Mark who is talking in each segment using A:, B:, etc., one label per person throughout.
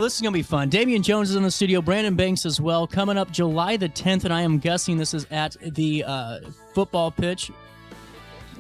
A: This is going to be fun. Damian Jones is in the studio. Brandon Banks as well. Coming up July the 10th, and I am guessing this is at the football pitch,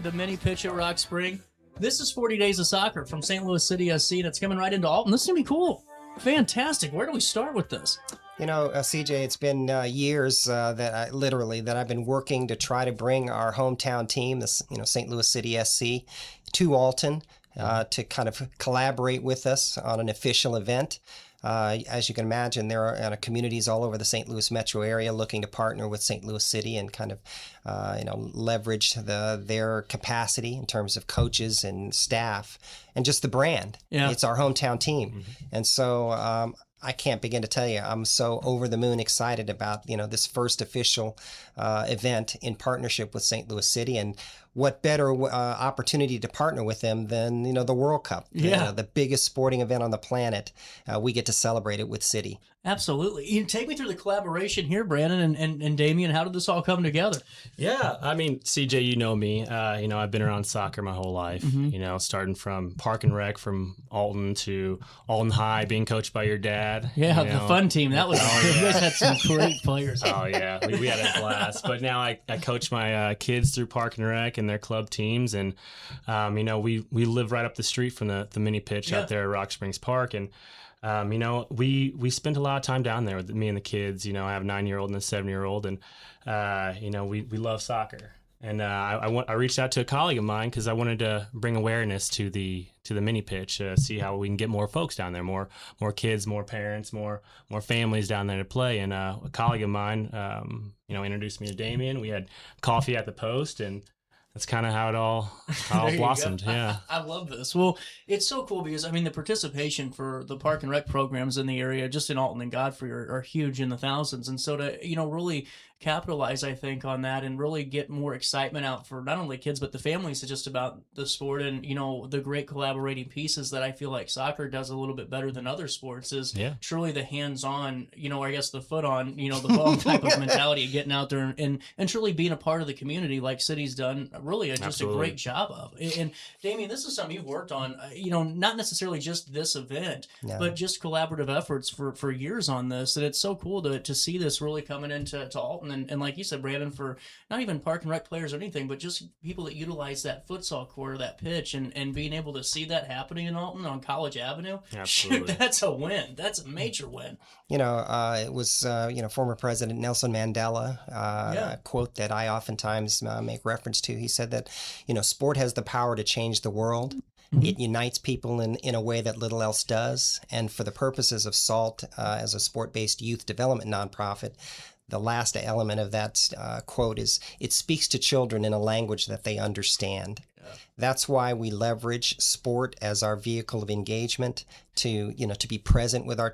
A: the mini pitch at Rock Spring. This is 40 Days of Soccer from St. Louis City SC, and it's coming right into Alton. This is going to be cool. Fantastic. Where do we start with this?
B: You know, CJ, it's been years that I've been working to try to bring our hometown team, this St. Louis City SC, to Alton to kind of collaborate with us on an official event. As you can imagine, there are communities all over the St. Louis metro area looking to partner with St. Louis City and kind of, leverage their capacity in terms of coaches and staff and just the brand. Yeah. It's our hometown team. Mm-hmm. And so I can't begin to tell you, I'm so over the moon excited about, this first official event in partnership with St. Louis City. And what better opportunity to partner with them than, the World Cup, the biggest sporting event on the planet. We get to celebrate it with City.
A: Absolutely. You take me through the collaboration here, Brandon and Damian. How did this all come together?
C: Yeah, I mean, CJ, you know me. I've been around soccer my whole life. Mm-hmm. Starting from Park and Rec from Alton to Alton High, being coached by your dad.
A: Yeah, the fun team. That was you guys had some great players.
C: Oh yeah, we had a blast. But now I coach my kids through Park and Rec and their club teams, and we live right up the street from the mini pitch out there at Rock Springs Park, and we spent a lot of time down there with me and the kids. I have a 9-year-old and a 7-year-old, and we love soccer. And I reached out to a colleague of mine because I wanted to bring awareness to the mini pitch, see how we can get more folks down there, more kids, more parents, more families down there to play. And a colleague of mine, introduced me to Damian. We had coffee at the post, and that's kind of how it all blossomed. Yeah.
A: I love this. Well, it's so cool because, the participation for the Park and Rec programs in the area, just in Alton and Godfrey, are huge in the thousands. And so to, really capitalize, I think, on that and really get more excitement out for not only kids, but the families just about the sport and, the great collaborating pieces that I feel like soccer does a little bit better than other sports is truly the hands-on, I guess the foot on, the ball type of mentality of getting out there and truly being a part of the community like City's done really just a great job of. And Damian, this is something you've worked on, not necessarily just this event, but just collaborative efforts for years on this. And it's so cool to see this really coming into Alton. And like you said, Brandon, for not even Park and Rec players or anything, but just people that utilize that futsal court or that pitch and being able to see that happening in Alton on College Avenue. Absolutely. Shoot, that's a win. That's a major win.
B: It was, former President Nelson Mandela, a quote that I oftentimes make reference to. He said that, sport has the power to change the world. Mm-hmm. It unites people in a way that little else does. And for the purposes of SALT, as a sport-based youth development nonprofit, the last element of that quote is, it speaks to children in a language that they understand. That's why we leverage sport as our vehicle of engagement to be present with our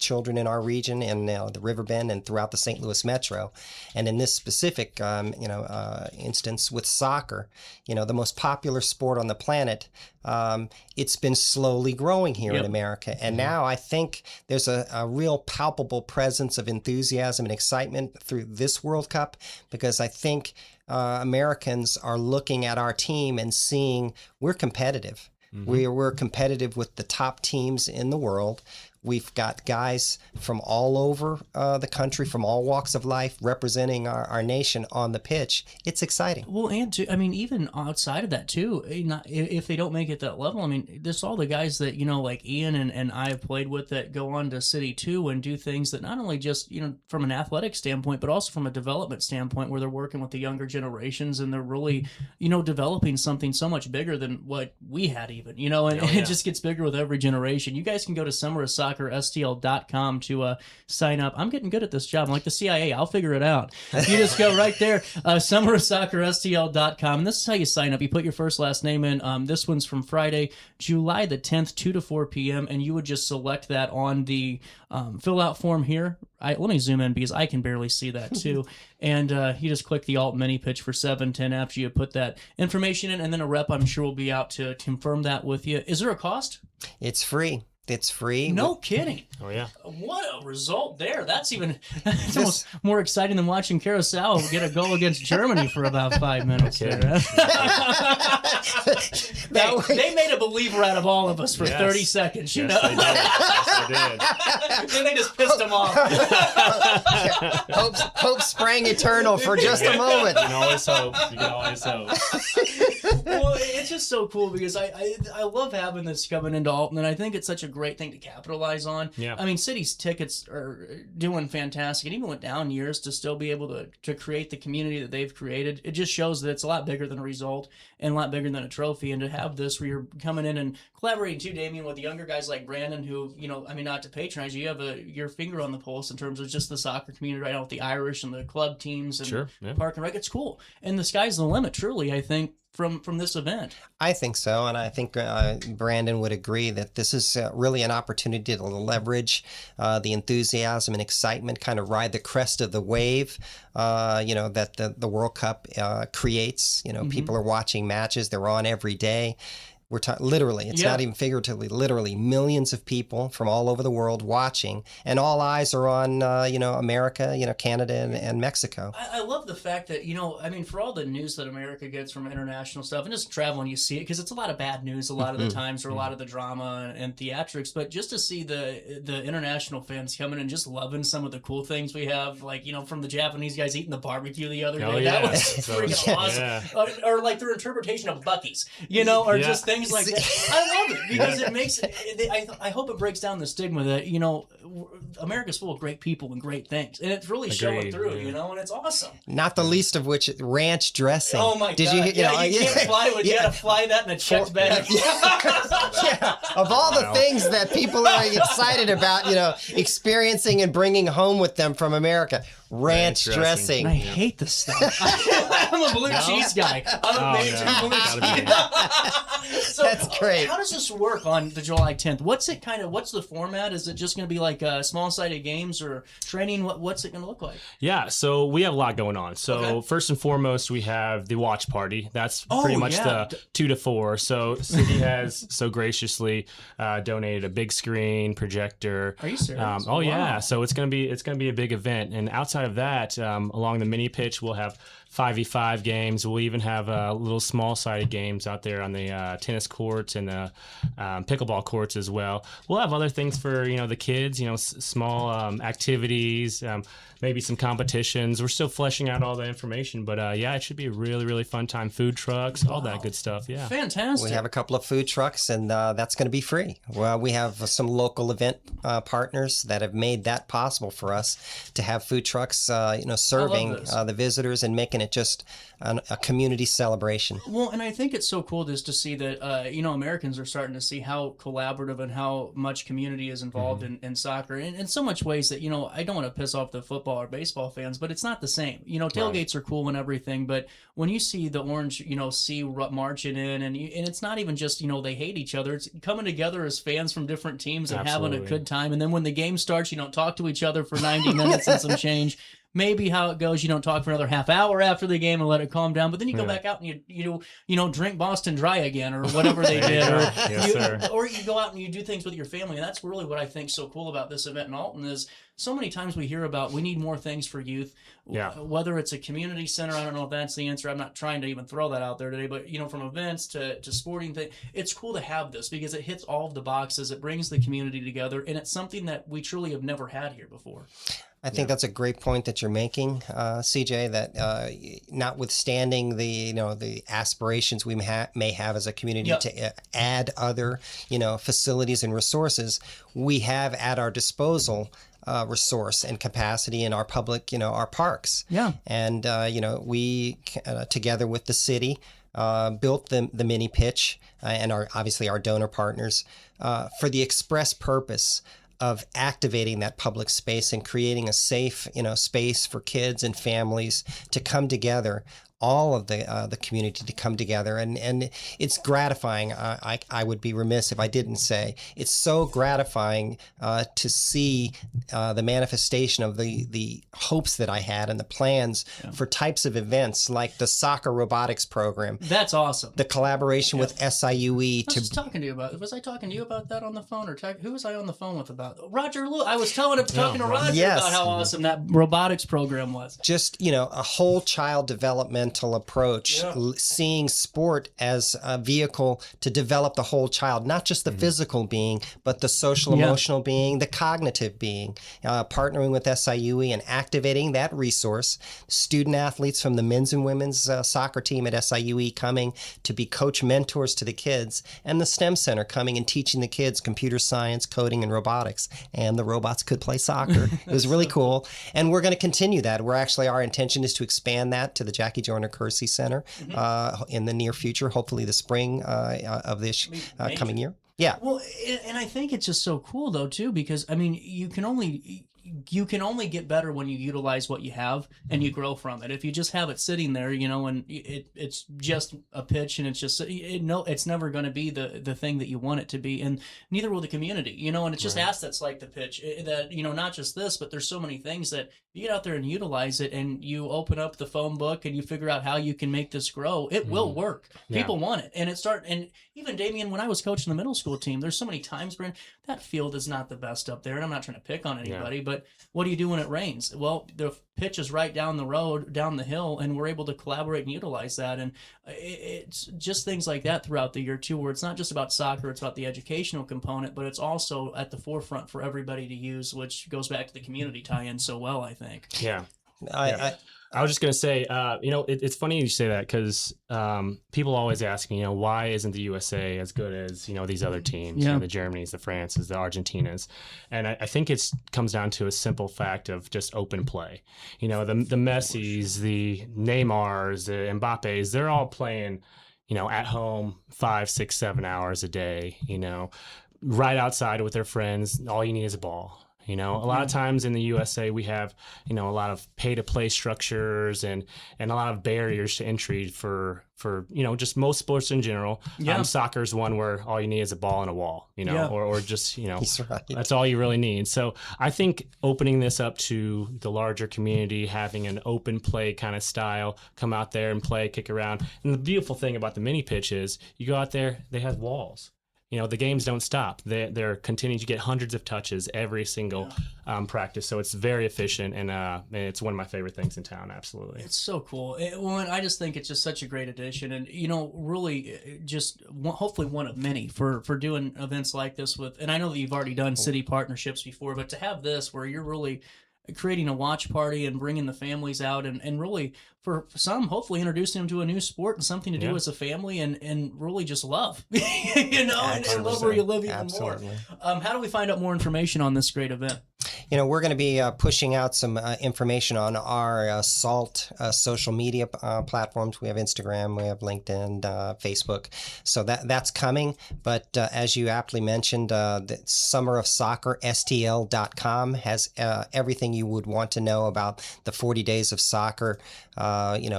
B: children in our region and the Riverbend and throughout the St. Louis metro. And in this specific, instance with soccer, the most popular sport on the planet, it's been slowly growing here in America. And now I think there's a real palpable presence of enthusiasm and excitement through this World Cup, because I think Americans are looking at our team and seeing we're competitive. Mm-hmm. We're competitive with the top teams in the world. We've got guys from all over the country, from all walks of life, representing our nation on the pitch. It's exciting.
A: Well, and even outside of that too, if they don't make it that level, there's all the guys that, like Ian and I have played with that go on to City 2 and do things that not only just, from an athletic standpoint, but also from a development standpoint where they're working with the younger generations and they're really, developing something so much bigger than what we had even, it just gets bigger with every generation. You guys can go to STLSC.com to sign up. I'm getting good at this job. I'm like the CIA. I'll figure it out. You just go right there, SummerSoccerSTL.com. And this is how you sign up. You put your first, last name in. This one's from Friday, July the 10th, 2 to 4 p.m. And you would just select that on the fill out form here. Let me zoom in because I can barely see that too. And you just click the Alt Mini Pitch for 710 after you put that information in. And then a rep, I'm sure, will be out to confirm that with you. Is there a cost?
B: It's free. It's free.
A: No kidding.
C: Oh yeah.
A: What a result there. That's almost more exciting than watching Carousel get a goal against Germany for about 5 minutes.
C: Okay.
A: They made a believer out of all of us for 30 seconds, you know?
C: They did. Yes, they did.
A: Then they just pissed them off.
B: Hope sprang eternal for just a moment.
C: You can always hope. You can always hope.
A: Well, it's just so cool because I love having this coming into Alton, and I think it's such a great thing to capitalize on.
C: Yeah.
A: I mean, City's tickets are doing fantastic. It even went down years to still be able to create the community that they've created. It just shows that it's a lot bigger than a result and a lot bigger than a trophy. And to have this where you're coming in and collaborating too, Damian, with younger guys like Brandon, who, you know, I mean, not to patronize you have your finger on the pulse in terms of just the soccer community right now with the Irish and the club teams and Park and Rec. It's cool. And the sky's the limit, truly, I think, from this event.
B: I think so, and I think Brandon would agree that this is really an opportunity to leverage the enthusiasm and excitement, kind of ride the crest of the wave, that the World Cup creates. You know, people are watching matches; they're on every day. We're literally, it's not even figuratively, literally millions of people from all over the world watching, and all eyes are on, America, Canada and Mexico.
A: I love the fact that, I mean, for all the news that America gets from international stuff, and just traveling, you see it, because it's a lot of bad news a lot of the times, or a lot of the drama and theatrics, but just to see the international fans coming and just loving some of the cool things we have, like, from the Japanese guys eating the barbecue the other day, that was freaking awesome. Or like their interpretation of Buc-ee's, or just things like that. I love it because it makes I hope it breaks down the stigma that America's full of great people and great things, and it's really showing through. And it's awesome.
B: Not the least of which ranch dressing.
A: Oh my god! You can't fly with. You gotta fly that in a checked bag.
B: Of all the things that people are excited about, experiencing and bringing home with them from America, ranch dressing.
A: I hate this stuff. I'm a blue cheese guy. I'm a major blue cheese. So,
B: that's great.
A: How does this work on the July 10th? What's the format? Is it just going to be like small-sided games or training? What's it going to look like?
C: Yeah, so we have a lot going on. So first and foremost, we have the watch party. That's pretty much the 2 to 4. So City has so graciously donated a big screen projector.
A: Are you serious?
C: Wow. Yeah. So it's gonna be a big event, and outside of that, along the mini pitch, we'll have 5v5 games. We'll even have little small-sided games out there on the tennis courts and the pickleball courts as well. We'll have other things for the kids. Small activities, maybe some competitions. We're still fleshing out all the information, but it should be a really, really fun time. Food trucks, all that good stuff. Yeah,
A: fantastic.
B: We have a couple of food trucks, and that's going to be free. Well, we have some local event partners that have made that possible for us to have food trucks, serving the visitors and making it just a community celebration.
A: Well, and I think it's so cool just to see that, Americans are starting to see how collaborative and how much community is involved in soccer in so much ways that, I don't want to piss off the football or baseball fans, but it's not the same. Tailgates are cool and everything, but when you see the Orange, sea marching in, and it's not even just, they hate each other. It's coming together as fans from different teams and having a good time. And then when the game starts, you don't talk to each other for 90 minutes and some change. Maybe how it goes, you don't talk for another half hour after the game and let it calm down, but then you go back out and you drink Boston Dry again or whatever they did, or you go out and you do things with your family. And that's really what I think so cool about this event in Alton is so many times we hear about we need more things for youth. Whether it's a community center, I don't know if that's the answer. I'm not trying to even throw that out there today, but from events to sporting things, it's cool to have this because it hits all of the boxes. It brings the community together, and it's something that we truly have never had here before.
B: I think that's a great point that you're making, CJ, that notwithstanding the aspirations we may have as a community to add other, facilities and resources, we have at our disposal resource and capacity in our public, our parks. Yeah. And, we, together with the city, built the mini pitch and obviously our donor partners for the express purpose of activating that public space and creating a safe, space for kids and families to come together all of the community to come together, and it's gratifying. I would be remiss if I didn't say it's so gratifying to see the manifestation of the hopes that I had and the plans for types of events like the soccer robotics program.
A: That's awesome.
B: The collaboration with SIUE
A: I was just talking to you about. Was I talking to you about that on the phone, or who was I on the phone with about Roger? I was talking to Roger about how awesome that robotics program was.
B: Just a whole child developmental approach, seeing sport as a vehicle to develop the whole child, not just the physical being, but the social, emotional being, the cognitive being. Partnering with SIUE and activating that resource. Student athletes from the men's and women's soccer team at SIUE coming to be coach mentors to the kids, and the STEM Center coming and teaching the kids computer science, coding, and robotics. And the robots could play soccer. It was really cool. And we're going to continue that. Our intention is to expand that to the Jackie Joyner Kersey Center in the near future, hopefully the spring of this coming year. Yeah.
A: Well, and I think it's just so cool though too, because I mean, you can only get better when you utilize what you have and you grow from it. If you just have it sitting there, and it's just a pitch and it's just it's never going to be the thing that you want it to be, and neither will the community. And it's just assets like the pitch that not just this, but there's so many things that you get out there and utilize it, and you open up the phone book and you figure out how you can make this grow. It will work. People want it, and even Damian, when I was coaching the middle school team, there's so many times, Brent, that field is not the best up there, and I'm not trying to pick on anybody, but what do you do when it rains? Well, the pitch is right down the road, down the hill, and we're able to collaborate and utilize that. And it's just things like that throughout the year too, where it's not just about soccer, it's about the educational component, but it's also at the forefront for everybody to use, which goes back to the community tie-in so well, I think.
C: Yeah. I was just going to say, it's funny you say that, because people always ask me, why isn't the USA as good as, these other teams, the Germanys, the Frances, the Argentinas? And I think it comes down to a simple fact of just open play. The Messis, the Neymars, the Mbappes, they're all playing, at home 5, 6, 7 hours a day, right outside with their friends. All you need is a ball. A lot of times in the USA, we have, a lot of pay-to-play structures and a lot of barriers to entry for just most sports in general. Soccer is one where all you need is a ball and a wall, or just,
B: That's right.
C: That's all you really need. So I think opening this up to the larger community, having an open play kind of style, come out there and play, kick around. And the beautiful thing about the mini pitch is you go out there, they have walls. The games don't stop. They're continuing to get hundreds of touches every single practice. So it's very efficient, and it's one of my favorite things in town. Absolutely.
A: It's so cool. I just think it's just such a great addition, and, really just hopefully one of many for doing events like this with, and I know that you've already done city partnerships before, but to have this where you're really creating a watch party and bringing the families out, and really for some, hopefully introducing them to a new sport and something to do as a family, and really just love, and love where you live even more. How do we find out more information on this great event?
B: We're going to be pushing out some information on our SALT social media platforms. We have Instagram, we have LinkedIn, Facebook. So that's coming. But as you aptly mentioned, the Summer of Soccer, STL.com, has everything you would want to know about the 40 Days of Soccer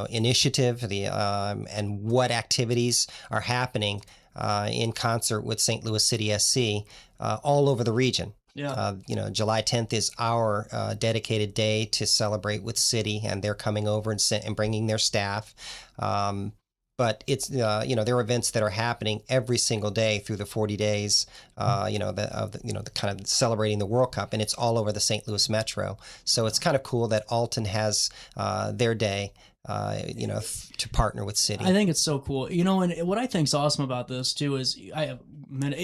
B: initiative, and what activities are happening in concert with St. Louis City SC all over the region. July 10th is our dedicated day to celebrate with City, and they're coming over and bringing their staff. But it's, there are events that are happening every single day through the 40 days, the kind of celebrating the World Cup, and it's all over the St. Louis Metro. So it's kind of cool that Alton has their day, to partner with City.
A: I think it's so cool. And what I think's awesome about this too is when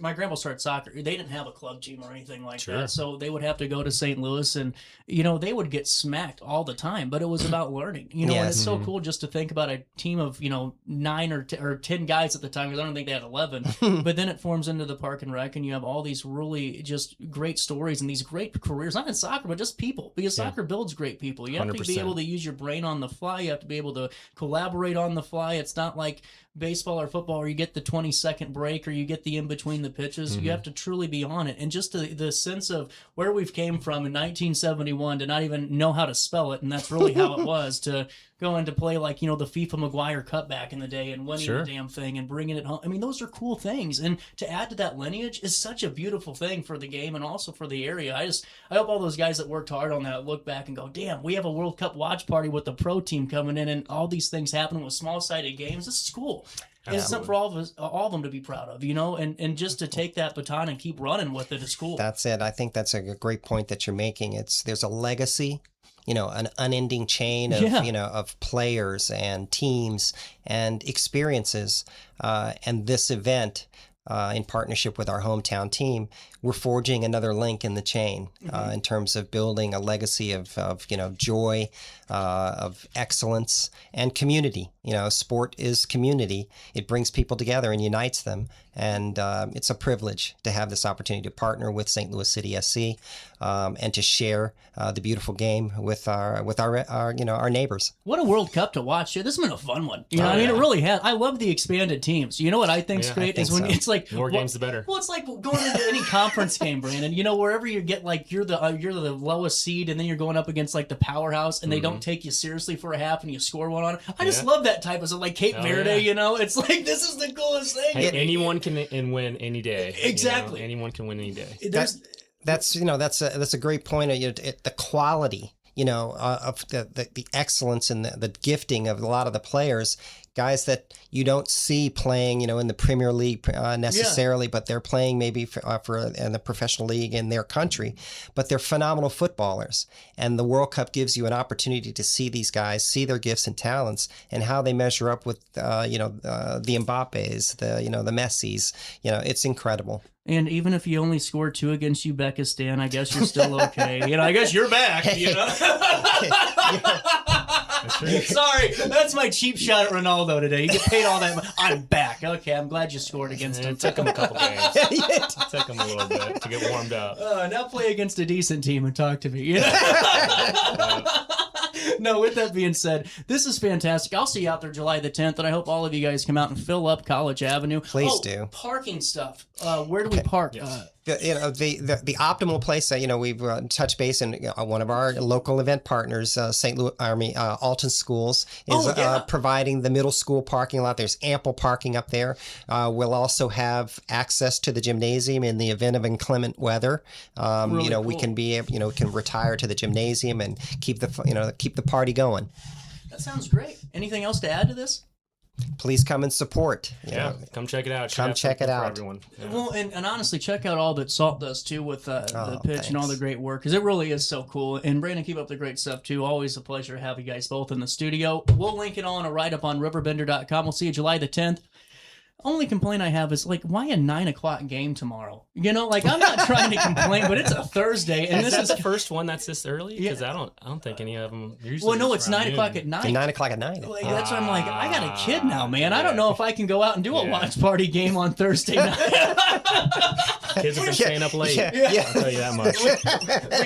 A: my grandpa started soccer, they didn't have a club team or anything like that. So they would have to go to St. Louis, and, they would get smacked all the time, but it was about learning, and it's so cool just to think about a team of, 9 or 10 guys at the time, because I don't think they had 11, but then it forms into the Park and Rec, and you have all these really just great stories and these great careers, not in soccer, but just people, because soccer builds great people. You have 100%. To be be able to use your brain on the fly. You have to be able to collaborate on the fly. It's not like baseball or football where you get the 20-second break or you get the in-between the pitches. You have to truly be on it. And just the sense of where we've came from in 1971 to not even know how to spell it, and that's really how it was, to go into play like, the FIFA McGuire Cup back in the day and winning the damn thing and bringing it home. I mean, those are cool things. And to add to that lineage is such a beautiful thing for the game and also for the area. I hope all those guys that worked hard on that look back and go, damn, we have a World Cup watch party with the pro team coming in and all these things happening with small-sided games. This is cool. And it's something for all of them to be proud of, and just to take that baton and keep running with it is cool.
B: That's it. I think that's a great point that you're making. There's a legacy, an unending chain of, of players and teams and experiences. And this event, in partnership with our hometown team, we're forging another link in the chain in terms of building a legacy of joy, of excellence, and community. Sport is community. It brings people together and unites them. And it's a privilege to have this opportunity to partner with St. Louis City SC and to share the beautiful game with our neighbors.
A: What a World Cup to watch! This has been a fun one. It really has. I love the expanded teams. You know what I think's great is when it's like
C: more games the better.
A: Well, it's like going into any conference game, Brandon. Wherever you get like you're the lowest seed, and then you're going up against like the powerhouse, and they don't take you seriously for a half, and you score one on it. I just love that type of like Cape Verde. It's like this is the coolest thing.
C: Hey, anyone can win any day.
A: Exactly.
C: Anyone can win any day.
B: That's a great point. The quality, of the excellence and the gifting of a lot of the players, guys that you don't see playing, in the Premier League necessarily, but they're playing maybe in the professional league in their country, but they're phenomenal footballers. And the World Cup gives you an opportunity to see these guys, see their gifts and talents, and how they measure up with, the Mbappes, the Messis. It's incredible.
A: And even if you only scored 2 against Uzbekistan, I guess you're still okay. I guess you're back. Sorry, that's my cheap shot at Ronaldo today. You get paid all that money. I'm back. Okay, I'm glad you scored against him.
C: It took him a couple games. It took him a little bit to get warmed up.
A: Now play against a decent team and talk to me. No, with that being said, this is fantastic. I'll see you out there July the 10th, and I hope all of you guys come out and fill up College Avenue.
B: Please do.
A: Parking stuff. Where do we park?
B: The optimal place, we've touched base in one of our local event partners, St. Louis Alton Schools, is providing the middle school parking lot. There's ample parking up there. We'll also have access to the gymnasium in the event of inclement weather.
A: Really cool.
B: We can we can retire to the gymnasium and keep the party going.
A: That sounds great. Anything else to add to this?
B: Please come and support.
C: Come check it out.
B: Come check it out.
C: Everyone. Yeah.
A: Well, and honestly, check out all that Salt does too with the pitch and all the great work, because it really is so cool. And Brandon, keep up the great stuff too. Always a pleasure to have you guys both in the studio. We'll link it all in a write-up on RiverBender.com. We'll see you July the 10th. Only complaint I have is why a 9:00 game tomorrow? I'm not trying to complain, but it's a Thursday, and this is
C: the first one that's this early. Because I don't think any of them usually.
A: Well, no, it's 9:00 at night.
B: 9:00 at night.
A: That's why I'm like, I got a kid now, man. I don't know if I can go out and do a watch party game on Thursday night.
C: Kids have been staying up late.
B: Yeah.
C: I'll tell you that much.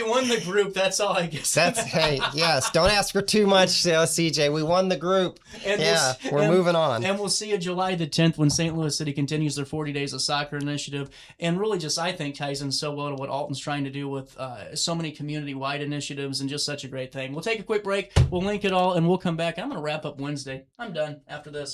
A: We won the group. That's all I guess.
B: Yes. Don't ask for too much, CJ. We won the group. And we're moving on.
A: And we'll see you July the 10th when St. Louis City continues their 40 Days of Soccer initiative, and really just, I think, ties in so well to what Alton's trying to do with so many community-wide initiatives and just such a great thing. We'll take a quick break. We'll link it all, and we'll come back. I'm going to wrap up Wednesday. I'm done after this.